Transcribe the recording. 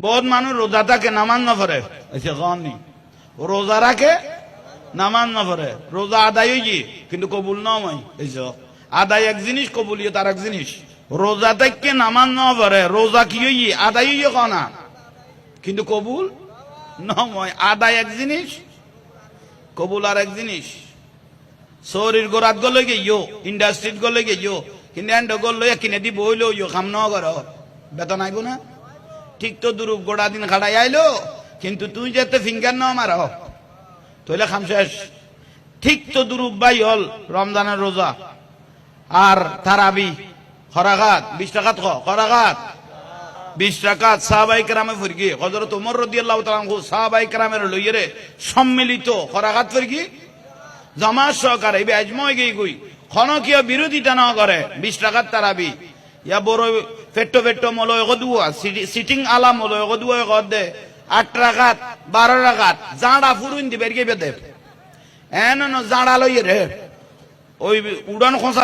বহুত মানুষ রোজা থাকে নামাজ না পড়ে এসে কননি রোজা রাখে নামাজ না পড়ে রোজা আদায় হয়ে কিন্তু কবুল নয় এইসব আদায় এক জিনিস কবুলিয়ত আর এক জিনিস রোজা থেকে নামাজ না পড়ে রোজা কি হই আদায় হইয়ে কনা কিন্তু কবুল নয় আদায় এক জিনিস কবুল আর এক জিনিস শরীর গোরাত গলে গিয়ে ইন্ডাস্ট্রিত গলে গিয়ে কিন্তু এন্ড গল কিনে দিব হইলো কাম ন কর বেতন আইব না ঠিক তো দুরূপ গোড়া দিন খাড়াই আইলো কিন্তু তুই যেতে ফিঙ্গার ন মার তইলে খাম শেষ ঠিক তো দুরূপ ভাই হল রমজানের রোজা আর তারাবি খরাঘাত 20 টাকাত খরাঘাত 20 টাকাত সাহাবায়ে কেরামে ফরগি হযরত ওমর রাদিয়াল্লাহু তাআলা আনহু সাহাবায়ে কেরামের লইরে সম্মিলিত খরাঘাত ফরগি জামাত সহকারে এই আজময় গই ক্ষণকীয় বিরোধিতা না করে 20 টাকাত তারাবি ইয়া বড় ফেট্টো মলয় গদুয়া সিটিং আলা মলয় গদুয়া গদে 8 টাকাত 12 টাকাত জাড়া ফুরুন দিবের কে বেদে এন জাড়া লইরে ওই উড়ান খোঁচা